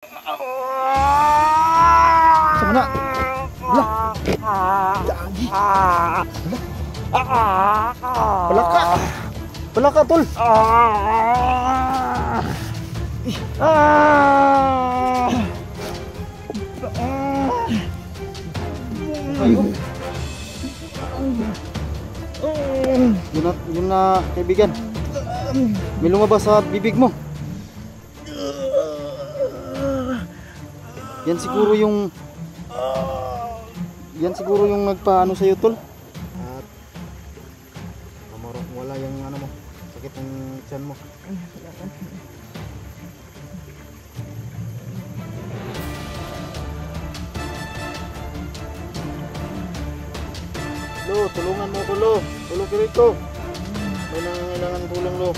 Sama na. Wala. Dagi. Palaka. Palaka, tol. Yun na, kaibigan. May lumabas sa bibig mo. Yan siguro yung nagpaano sa iyo, tol. At wala yung ano mo, sakit ng tiyan mo. Lo, tulungan mo ko, Lo. Tulog ko rito. May nangangailangan tulong, Lo.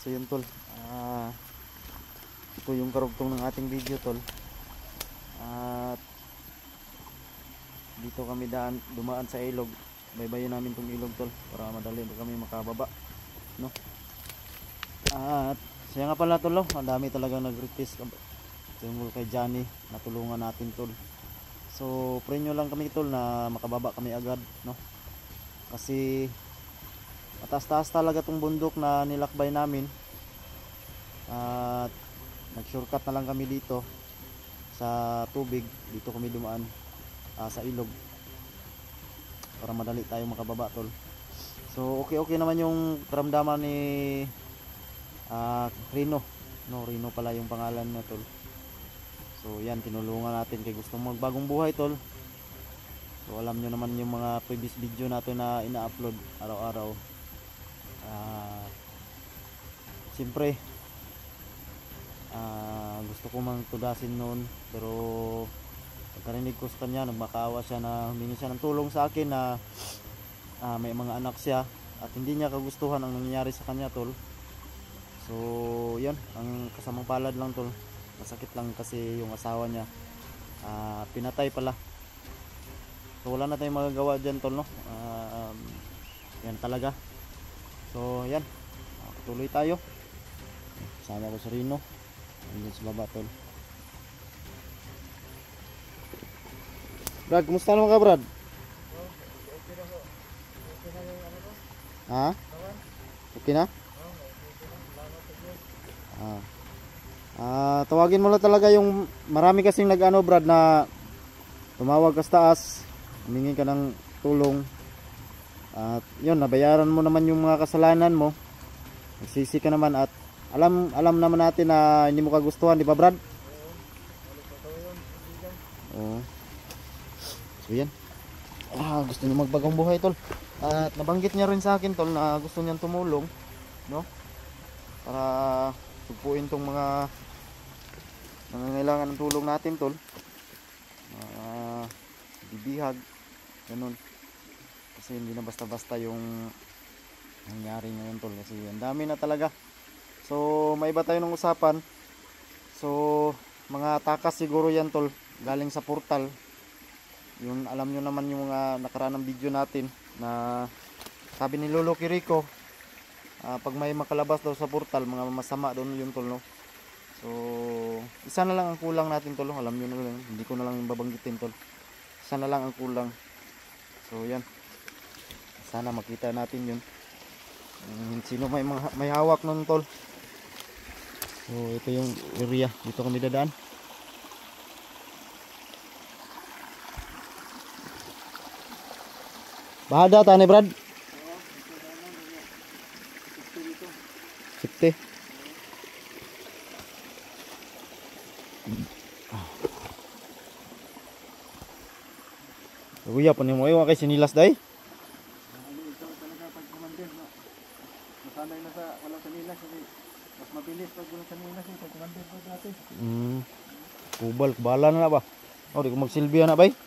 So yun, tol, ito yung karugtong ng ating video, tol. At dito kami dumaan sa ilog. Baybayin namin tong ilog, tol, para madali kami makababa, no? At siya nga pala, tol, ang dami talagang nag-request tungkol kay Johnny, natulungan natin, tol. So pray nyo lang kami, tol, na makababa kami agad, no? Kasi mataas-taas talaga tong bundok na nilakbay namin. At nag-shortcut na lang kami dito sa tubig. Dito kami dumaan sa ilog para madali tayo makababa, tol. So okay naman yung karamdaman ni Rino, no? Rino pala yung pangalan na, tol. So yan, tinulungan natin kay gusto magbagong buhay, tol. So alam nyo naman yung mga previous video natin na ina-upload araw-araw. Siyempre gusto ko mang tudasin noon, pero pagkarinig ko sa kanya, nagmakaawa siya na humingi siya ng tulong sa akin na may mga anak siya at hindi niya kagustuhan ang nangyayari sa kanya, tol. So yun, ang kasamang palad lang, tol, masakit lang kasi yung asawa niya pinatay pala. So wala na tayong magagawa dyan, tol, no? Yan talaga. So yan, tuloy tayo. Kasama ko sa Rino, andun sa baba, tol. Brad, kumusta naman ka, Brad? Ha? Okay na? Tawagin mo lang talaga yung marami kasing nag-ano, Brad, na tumawag ka sa taas, humingi ka ng tulong. At yun, nabayaran mo naman yung mga kasalanan mo, nagsisi ka naman, at alam naman natin na hindi mo kagustuhan, di ba, Brad? Oo. So yan, gusto niya magbagong buhay, tol. At nabanggit niya rin sa akin, tol, na gusto niyang tumulong, no? Para sugpuin tong mga nangangailangan ng tulong natin, tol. Bibihag, ganun. Kasi hindi na basta-basta yung nangyari ngayon, tol, kasi ang dami na talaga. So may iba tayo ng usapan. So mga takas siguro yan, tol, galing sa portal. Yung alam nyo naman yung mga nakaraan ng video natin na sabi ni Lolo Kiriko, pag may makalabas daw sa portal, mga masama doon yun, tol, no? So isa na lang ang kulang natin, tol. Alam nyo na lang, hindi ko na lang babanggitin, tol. Isa na lang ang kulang. So yan, sana makita natin yun, sino may hawak nun, tol. So ito yung area, dito kami dadaan. Bahada tani, Brad. Sipte. Kuya, panin mo kay sinilas day. Ito talaga pag commander, no? Nasanay na sa walang sanilas kasi mas mabilis pag walang sanilas yung pag commander po dati. Kubal, bala na ba? Oh, di ko magsilbihan na bay.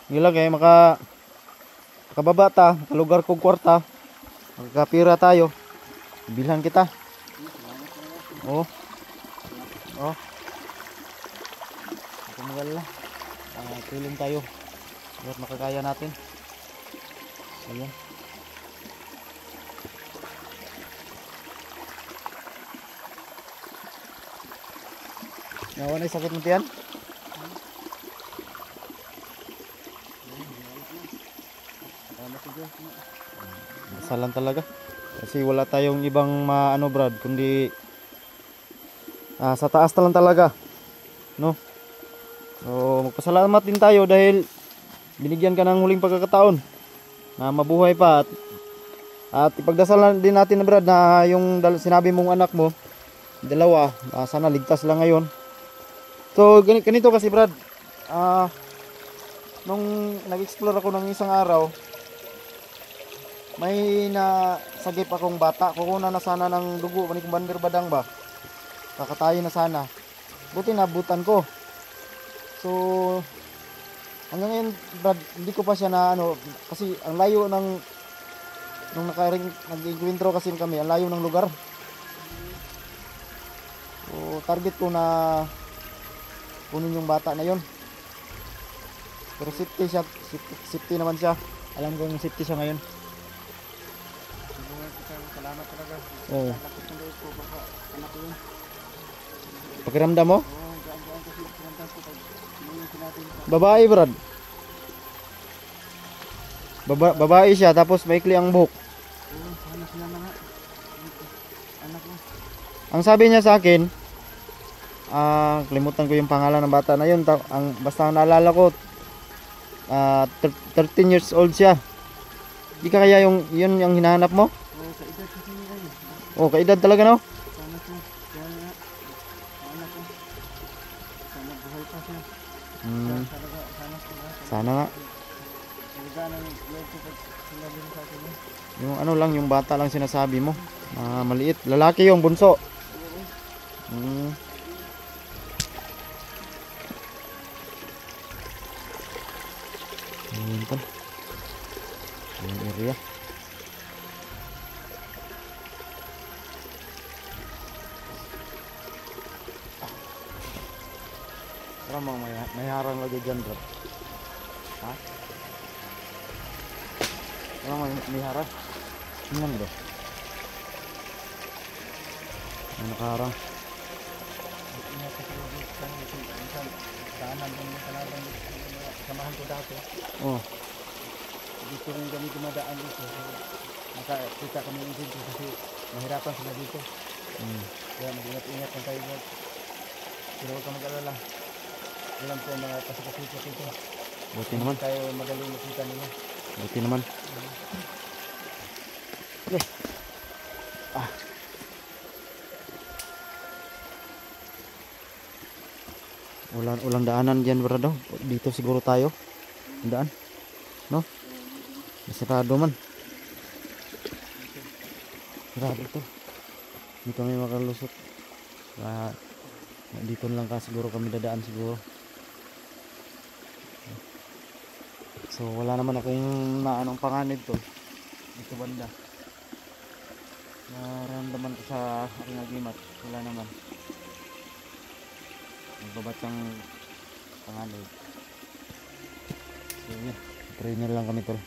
Gila kay makababa ta, kalugar kong kwarta. Magkapira tayo. Bilhan kita. Oh. Oh. Tumagal na. Tulong tayo. Buat makakaya natin. Ayan. Nawa na yung sakit mo tiyan? Masalan talaga. Kasi wala tayong ibang maano Brad, kundi sa taas lang talaga. No? So magpasalamat din tayo dahil binigyan ka ng huling pagkakataon na mabuhay pa at ipagdasalan din natin Brad na yung sinabi mong anak mo dalawa, sana ligtas lang ngayon. So ganito kasi Brad, nung nag-explore ako ng isang araw, may nasagip akong bata. Kukuna na sana ng dugo, manik bandir badang ba, kakatayin na sana, buti nabutan ko. So hanggang ngayon Brad, hindi ko pa siya na ano, kasi ang layo ng nung nag-encuentro kasi kami, ang layo ng lugar. So target ko na kunin yung bata na yon. Pero safety siya, safety naman siya. Alam ko yung safety siya ngayon. Salamat talaga. Oo. Lapit ng loob ko baka anak ko yun. Pakiramdam mo? Oo, gaan-gaan kasi pinantas ko pag sinuyin natin. Babae Brad. Babae siya tapos maikli ang buhok. Oo, sana sila na nga. Anak ko. Ang sabi niya sa akin, kalimutan ko yung pangalan ng bata na yun. Basta ang naalala ko, 13 years old siya. Di ka kaya yun yung hinahanap mo? Oo, sa edad kasi nila yun. Oh, kaedad talaga no? Sana ko. Kaya nga. Anak ko. Sana buhay pa siya. Sana nga. Talaga na loob ko pag sinabi mo sa akin yun. Yung ano lang, yung bata lang sinasabi mo. Maliit. Lalaki yung bunso. Ayun pa. Yung area. Parang may harang lagi dyan bro. Ha? Parang may harang. Tingnan bro. May nakaharang. Ingat ko sa loob ko kasi minsan daanan ko ng kalaban samahan ko dati. Oh. Dito rin kami dumadaan dito. Nakakita kami dito kasi mahirapan sila dito. Kaya mag-ingat-ingat lang tayo. Pero huwag ka mag-alala. Alam ko mga pasok-pasok dito. Buti naman. Tayo magaling makita nila. Buti naman. Okay. Ulang daanan dyan bro daw. Dito siguro tayo. Daan. No? Masarado man. Sarado to. Dito kami makalusot. Dito lang ka siguro kami dadaan siguro. So wala naman akong naanong panganib to. Dito banda. Naramdaman ko sa aking agimat. Wala naman. Magbabat ang panganib. So yun. Trainer lang kami tol.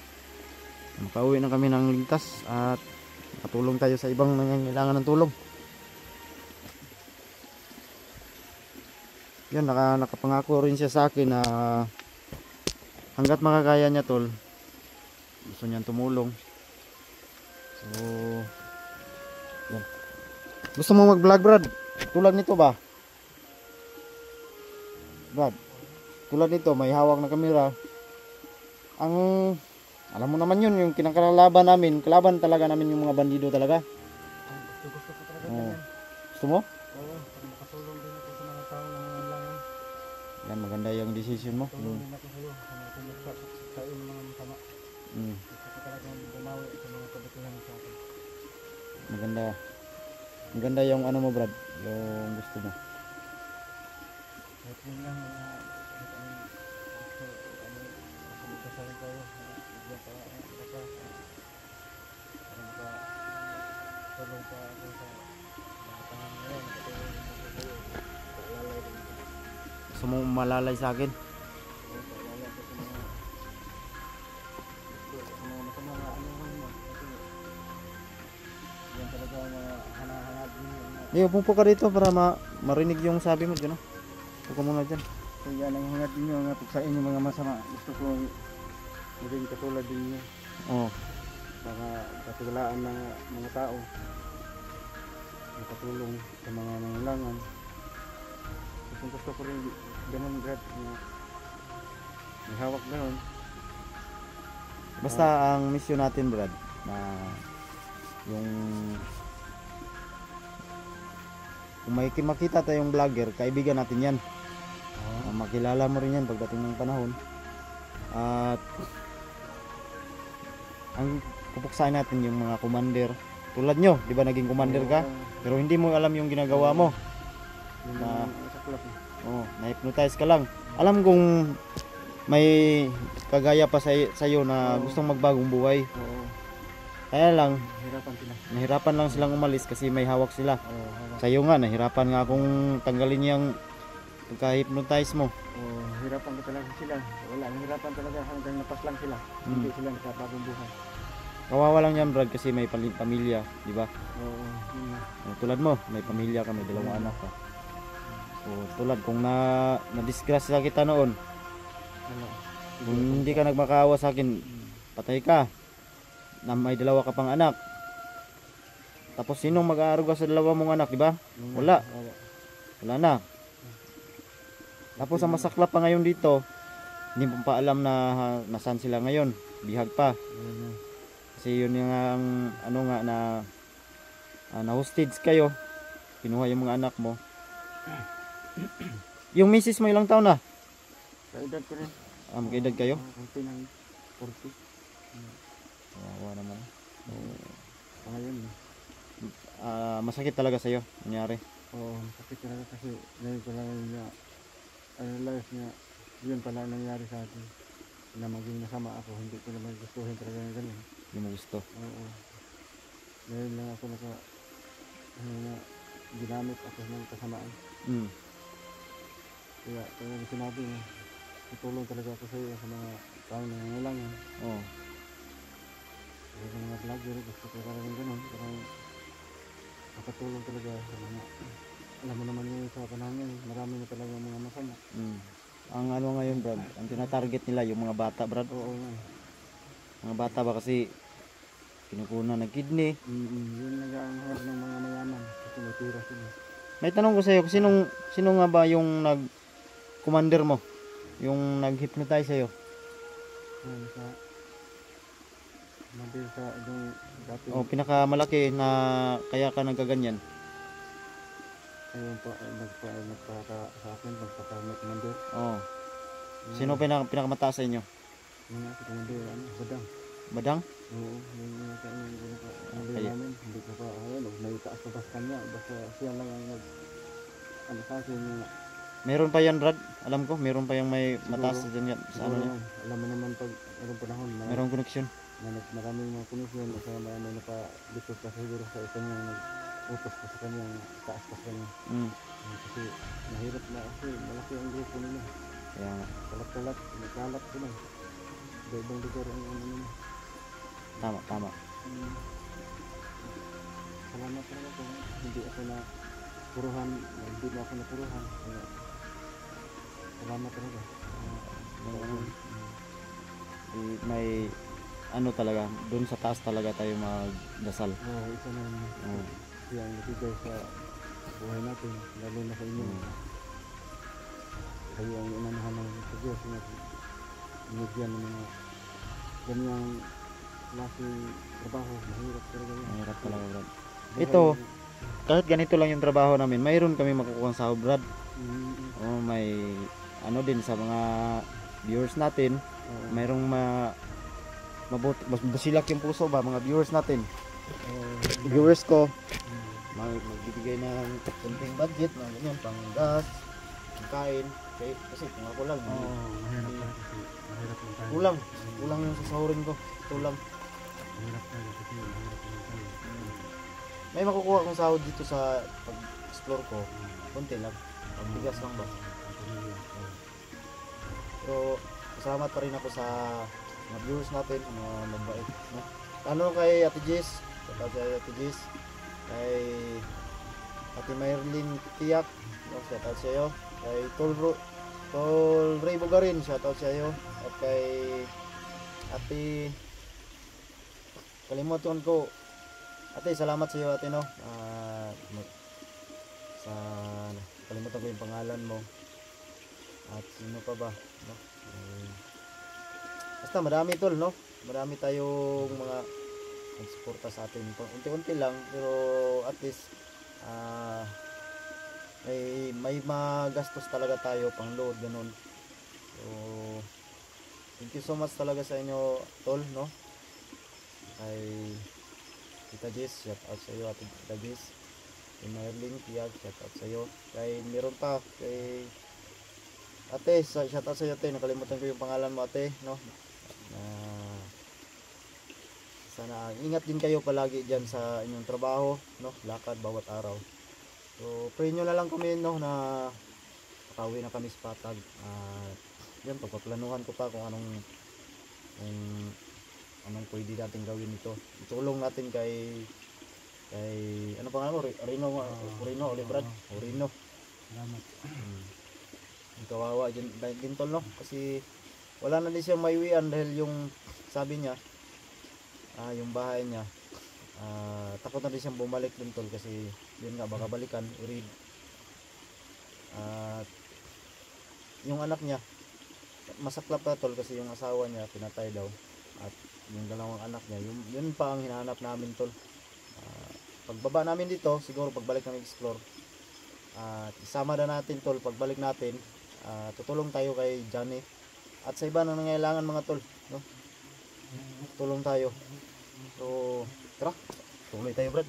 Makauwi na kami ng ligtas at makatulong tayo sa ibang nangangailangan ng tulong. Yan, nakapangako rin siya sa akin na hanggat makakaya niya tol, gusto niyang tumulong. So yan. Gusto mo mag vlog Brad? Tulad nito ba Brad? Tulad nito, may hawak na kamera. Alam mo naman yun, yung kinakalaban namin, kalaban talaga namin yung mga bandido talaga. Gusto ko talaga Oo. ganyan. Gusto mo? Oo, para makatulong din ako sa mga tao na nangangailangan. Yan, maganda yung decision mo. Tulong din ako sa'yo sa mga tumagsak sa iyo mga masama. Mm. Gusto ko talagang bumawi sa mga kabutihan sa akin. Maganda. Maganda yung ano mo, Brad. Yung gusto mo. Kahit yun lang kahit anong gusto, ako magkasalan tayo. Bigyan pa, baka, para makatulong pa ako sa mga panahon ngayon. Katulong mo ko sa'yo. Paalalay din ako. Gusto mo malalay sa akin? Paalalay ko sa mga gusto, sa mga masama na ano mo. Kasi yan talaga ang mga hanahangad niyo. Upo ka dito para marinig yung sabi mo dyan. Upo ka muna dyan. So yan ang hangad ninyo nga sa inyo mga masama. Gusto ko maging katulad din niyo. Oh. Para katulaan ng mga tao. Makatulong sa mga nangailangan. Gusto ko rin ganun Brad. May hawak ganun. Basta ang mission natin, Brad, na yung kung may makita tayong vlogger, kaibigan natin yan. Makilala mo rin yan pagdating ng panahon. At ang pupuksain natin yung mga commander. Tulad nyo, di ba naging commander ka? Pero hindi mo alam yung ginagawa mo. Yung Na- saklap. Oh, na-hypnotize ka lang. Alam kong may kagaya pa sa'yo na gustong magbagong buhay. Oo. Kaya lang, Hirapan sila. nahirapan lang silang umalis kasi may hawak sila. Oo, hawak. Sa'yo nga, nahirapan nga akong tanggalin yung pagka-hypnotize mo. Oo, hirapan ka talaga sila. Wala, hirapan talaga hanggang napas lang sila. Hindi sila nakabagong buhay. Kawawa lang yan, Brad, kasi may pamilya, di ba? Oo, yun na. Tulad mo, may pamilya ka, may dalawang anak ka. So, tulad, kung na-disgrasya kita noon, Ano, kung hindi ka nagmakaawa sa akin, patay ka. Na may dalawa ka pang anak. Tapos sinong mag-aaruga sa dalawa mong anak, di ba? yun na. Wala. Wala na. Tapos ang masaklap pa ngayon dito, hindi mo pa alam na nasaan sila ngayon. Bihag pa. Yun na. Kasi yun yung ano nga na hostage kayo. Kinuha yung mga anak mo. Yung misis mo ilang taon na? Sa edad ko rin. Magkaedad kayo? Kunti ng 40. Kawawa naman. Ngayon. Masakit talaga sa'yo. Nangyari. Oo, sakit talaga kasi ngayon ko lang niya realize niya yun pala ang nangyari sa akin. Na maging masama ako. Hindi ko naman gustuhin talaga yung ganun. Hindi mo gusto. Oo. Ngayon lang ako ginamit ako ng kasamaan. Mm. Kaya talaga sinabi niya, tutulong talaga ako sa iyo sa mga tao na nangailangan. Oh. Kaya sa mga vlogger, gusto ko talaga ganun. Parang makatulong talaga sa mga, alam mo naman yun sa panahon ngayon, marami na talaga mga masama. Mm. Ang ano ngayon, Brad, ang tinatarget nila yung mga bata, Brad. Oo nga. Mga bata ba kasi kinukunan ng kidney. Yun nag-aanghar ng mga mayaman kasi may tira sila. May tanong ko sa'yo, sino nga ba yung commander mo? Yung nag-hypnotize sa'yo? Yan sa Mabil sa yung dati. O pinakamalaki na kaya ka nagkaganyan? Ayun pa, nagpaka sa akin, nagpaka commander. Oh. Sino pinakamataas sa inyo? Yung nga, si commander, badang. Badang? Oo, yung commander Ay. namin, hindi ko pa, may taas pa basta kanya, basta siya lang ang ano sa akin, Meron pa yan, Brad. Alam ko, meron pa yung may mataas dyan sa ano siguro niya. man, alam mo naman pag anong panahon, Merong connection. maraming mga komisyon, o kaya may napalitos pa siguro sa isa niya, nag-utos pa sa kanya, taas pa sa kanya. Mm. Kasi mahirap na kasi malaki ang grupo nila. Kaya nga. Kalat-kalat, nagkalat sila. Ibang lugar ang ano nila. Tama. Salamat talaga kung hindi ako na puruhan, hindi mo ako napuruhan. Kaya, salamat talaga. May ano talaga, doon sa taas talaga tayo magdasal. Oo, isa na yun. Oo. Siya ang nagbigay sa buhay natin, lalo na sa inyo. Kayo ang inanahan ng sa Diyos na binigyan ng mga ganyang klaseng trabaho. Mahirap talaga yun. Mahirap talaga, Brad. Buhay- Ito, kahit ganito lang yung trabaho namin, mayroon kami makukuha sa sahod, Brad. Mm, Oh, may ano din sa mga viewers natin, Oo. mayroong mas busilak yung puso ba mga viewers natin. Viewers ko, magbibigay ng konting budget na ganyan, pang gas, pang kain, kasi kung ako lang, Oo, mahirap talaga kasi mahirap lang tayo. kulang yung sasahurin ko, ito lang. Mahirap talaga kasi mahirap lang tayo. May makukuha akong sahod dito sa pag-explore ko, konti lang, bigas lang ba. Pero salamat pa rin ako sa mga viewers natin, mga mabait, no? Ano kay Ate Jess, kay Ate Jess, kay Ate Mayrlin Tiyak, no? Shout out sa iyo. Kay Tol Ray Bugarin, shout out sa iyo. At kay Ate, kalimutan ko, Ate, salamat sa iyo ate, no? Sa kalimutan ko yung pangalan mo. At sino pa ba, no? Basta marami tol, no? Marami tayong mga nagsuporta sa atin. Unti-unti lang, pero at least may magastos talaga tayo pang load, ganun. So thank you so much talaga sa inyo tol, no? Kay Tita Jess, shout out sa iyo Ate Tita Jess. Kay Maylin Tiag, shout out sa iyo. Kay meron pa kay Ate, shout out sa iyo ate, nakalimutan ko yung pangalan mo ate, no? Sana ingat din kayo palagi diyan sa inyong trabaho, no? Lakad bawat araw. So pray nyo na lang kami, no, na makauwi na kami sa Patag. Yan, pagpaplanuhan ko pa kung anong pwede natin gawin nito. Itulong natin kay ano pangalan mo? Rino Olibrad. Rino. Salamat. Kawawa din tol, no? Kasi wala na din siyang maiwian dahil yung sabi niya, yung bahay niya, takot na din siyang bumalik dun tol kasi yun nga, baka balikan, i-read. Yung anak niya, masaklap pa tol kasi yung asawa niya pinatay daw. At yung dalawang anak niya, yun pa ang hinahanap namin tol. Pagbaba namin dito, siguro pagbalik namin explore, isama na natin tol, pagbalik natin, tutulong tayo kay Johnny at sa iba na nangailangan mga tol, no? Tulong tayo. So tara, tuloy tayo brad.